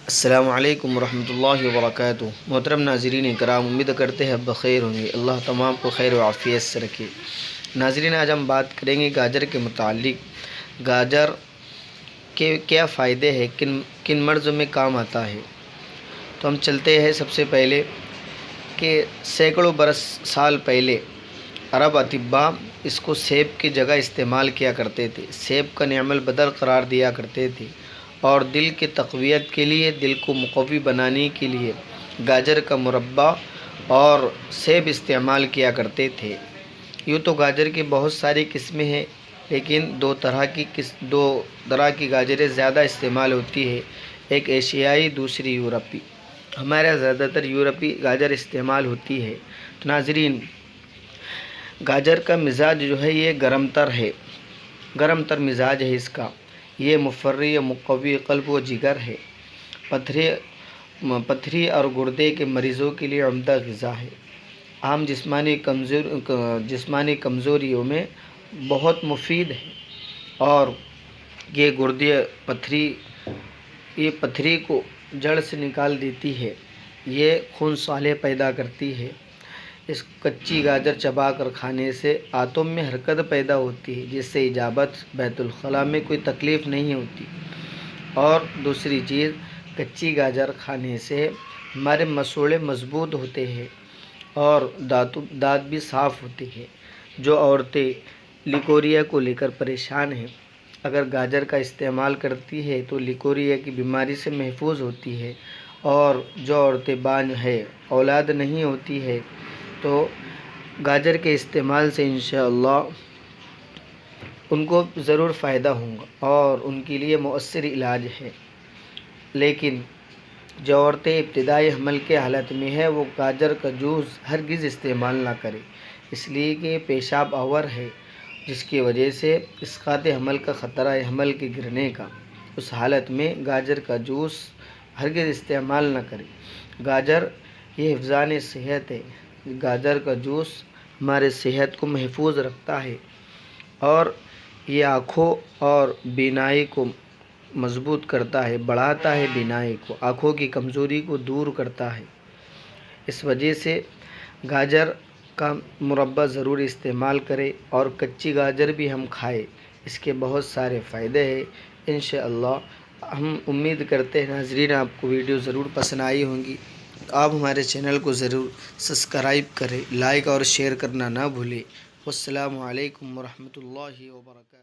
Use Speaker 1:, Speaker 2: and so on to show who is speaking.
Speaker 1: السلام علیکم ورحمۃ اللہ وبرکاتہ۔ محترم ناظرین کرام، امید کرتے ہیں بخیر ہوں گے۔ اللہ تمام کو خیر و عافیت سے رکھے۔ ناظرین، آج ہم بات کریں گے گاجر کے متعلق۔ گاجر کے کیا فائدے ہیں، کن مرض میں کام آتا ہے۔ تو ہم چلتے ہیں سب سے پہلے کہ سینکڑوں برس سال پہلے عرب اطباء اس کو سیب کی جگہ استعمال کیا کرتے تھے۔ سیب کا نعم البدر قرار دیا کرتے تھے، اور دل کی تقویت کے لیے، دل کو مقوی بنانے کے لیے گاجر کا مربع اور سیب استعمال کیا کرتے تھے۔ یوں تو گاجر کی بہت ساری قسمیں ہیں، لیکن دو طرح کی گاجریں زیادہ استعمال ہوتی ہے، ایک ایشیائی، دوسری یورپی۔ ہمارے یہاں زیادہ تر یورپی گاجر استعمال ہوتی ہے۔ تو ناظرین، گاجر کا مزاج جو ہے یہ گرم تر مزاج ہے اس کا۔ یہ مفرح و مقوی قلب و جگر ہے۔ پتھری اور گردے کے مریضوں کے لیے عمدہ غذا ہے۔ عام جسمانی کمزوریوں میں بہت مفید ہے، اور یہ گردے پتھری کو جڑ سے نکال دیتی ہے۔ یہ خون صالح پیدا کرتی ہے۔ اس کچی گاجر چبا کر کھانے سے آنتوں میں حرکت پیدا ہوتی ہے، جس سے اجابت بیت الخلاء میں کوئی تکلیف نہیں ہوتی۔ اور دوسری چیز، کچی گاجر کھانے سے ہمارے مسوڑھے مضبوط ہوتے ہیں اور دانت بھی صاف ہوتے ہیں۔ جو عورتیں لیکوریا کو لے کر پریشان ہیں، اگر گاجر کا استعمال کرتی ہے تو لیکوریا کی بیماری سے محفوظ ہوتی ہے۔ اور جو عورتیں بانجھ ہیں، اولاد نہیں ہوتی ہے، تو گاجر کے استعمال سے انشاءاللہ ان کو ضرور فائدہ ہوگا اور ان کے لیے مؤثر علاج ہے۔ لیکن جو عورتیں ابتدائی حمل کے حالت میں ہیں، وہ گاجر کا جوس ہرگز استعمال نہ کریں، اس لیے کہ یہ پیشاب آور ہے، جس کی وجہ سے اسقاط حمل کا خطرہ ہے، حمل کے گرنے کا۔ اس حالت میں گاجر کا جوس ہرگز استعمال نہ کریں۔ گاجر یہ حفظان صحت ہے۔ گاجر کا جوس ہمارے صحت کو محفوظ رکھتا ہے، اور یہ آنکھوں اور بینائی کو مضبوط کرتا ہے، بڑھاتا ہے بینائی کو، آنکھوں کی کمزوری کو دور کرتا ہے۔ اس وجہ سے گاجر کا مربع ضرور استعمال کریں، اور کچی گاجر بھی ہم کھائیں، اس کے بہت سارے فائدے ہیں۔ انشاءاللہ ہم امید کرتے ہیں ناظرین آپ کو ویڈیو ضرور پسند آئی ہوں گی۔ تو آپ ہمارے چینل کو ضرور سبسکرائب کریں، لائک اور شیئر کرنا نہ بھولیں۔ والسلام علیکم ورحمۃ اللہ وبرکاتہ۔